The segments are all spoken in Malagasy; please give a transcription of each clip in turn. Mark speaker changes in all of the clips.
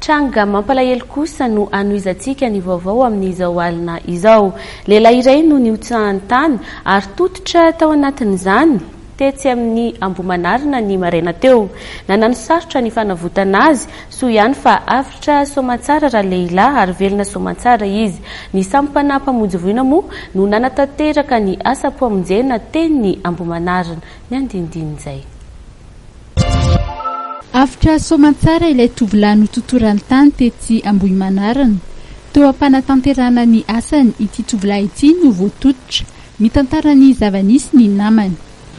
Speaker 1: Tranga mampalahelo kosa no anoizantsika ny vaovao amin'izao alina izao. Lehilahy iray no nihotsahany tany ary tototra tao anatin'izany tetsy amin'ny Ambohimanarina ny maraina teo. Nanano sarotra ny fanavotana azy, soa ihany fa afitra soamantsara raha lehilahy ary velona soamantsara izy. Ny sampana mpamonjy voina moa no nanatanteraka ny asa-pamonjena teny ny Ambohimanarina. Ny andinindin'izay.
Speaker 2: Afitra soamantsara ilay tovolahy nototorany tany tetsy Ambohimanarina. Teo ampanatanterana ny asany ity tovolahy ity no voatototra. Mitantara ny zava-nisy ny namany.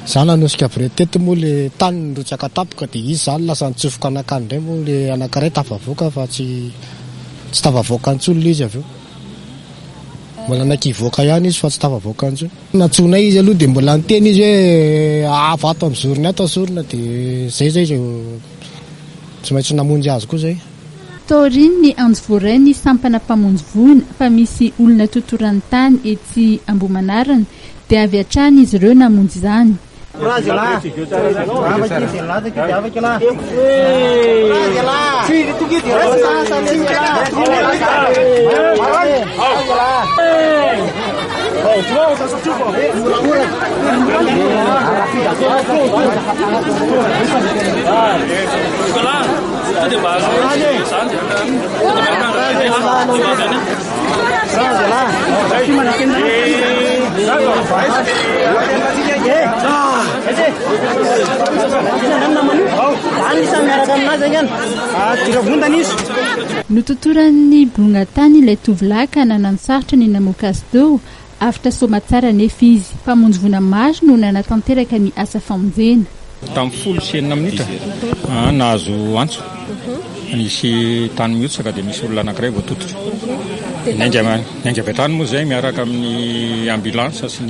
Speaker 3: Zana nosika tety moa le tany nrotsaka tapoka dia izy zany lasa nitsofoka anakany indray moa le anankiray tafavoaka fa tsy tafavoaka antsony le izy avy eo. Mbola anakivoaka ihany izy fa tsy tafavoaka antsony. Natsona izy aloha dia mbola niteny izy hoe hafa ato amin'ny zorony ato sorona dia zay tsy maintsy namonjy azy koa zay.
Speaker 2: Taoriny ny anjovoray ny sampana mpamonjy voina fa misy olona totorany tany etsy Ambohimanarina dia avy hatrany izy ireo namonjy izany. Nototoran'ny bolongatany ilay tovolahy ka nanano sarotra ny namoaka azy teo. Afitra soamantsara nefa izy. Mpamonjy voina maro no nanatanteraka ny asa famonjena.
Speaker 4: Tamin'ny 10 minitra nahazo antso. Nisy tany mihotsaka dia misy olona anankiray voatototra. Nainga avy hatrany moa zay miaraka amin'ny ambulance sy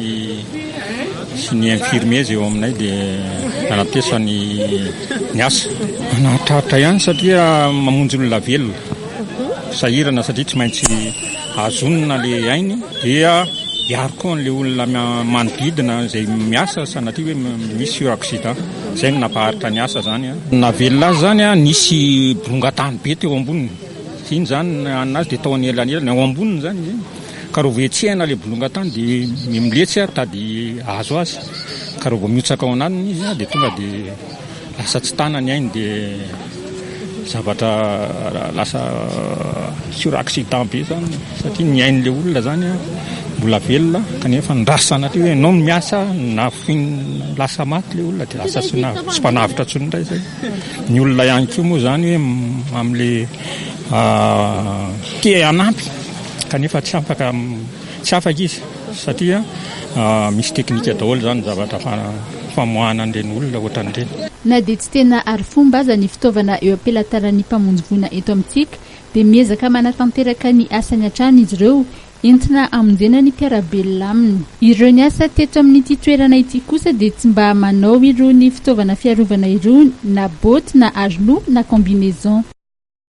Speaker 4: ny infirmier zay eo aminay dia nanatesa ny asa. Nahatratra ihany satria mamonjy olona velona. Sahirana satria tsy maintsy azonina le ainy dia hiaro koa an'ilay olona manodidina izay miasa sanatria hoe misy io accident. Zay no nampaharitra ny asa zany. Na velona azy zany nisy bolongatany be teo amboniny. Iny zany anazy dia taony elanelana ao amboniny zany izy. Ka raha voetsihana ilay bolongatany dia miletsy tady azo azy. Ka raha vao miotsaka ao anatiny izy dia tonga dia lasa tsy tanany ainy dia zavatra lasa sur accident be zany satria ny ain'ilay olona zany mbola velona kanefa ndrasa sanatria hoe anao miasa na lasa maty ilay olona dia lasa tsy mpanavitra tsony indray zay. Ny olona ihany koa moa zany hoe amin'ilay te anampy kanefa tsy afaka izy satria misy teknika daholo zany zavatra famoahana an'ireny olona ohatran'ireny.
Speaker 2: Na dia tsy tena ary fomba aza ny fitaovana eo ampelatanan'ny mpamonjy voina eto amintsika dia miezaka manatanteraka ny asany hatrany izy ireo entina amonjena ny mpiarabelona aminy. Ireo ny asa teto amin'ity toerana ity kosa dia tsy mba manao irony fitaovana fiarovana irony na boty na aroloha na combinaison.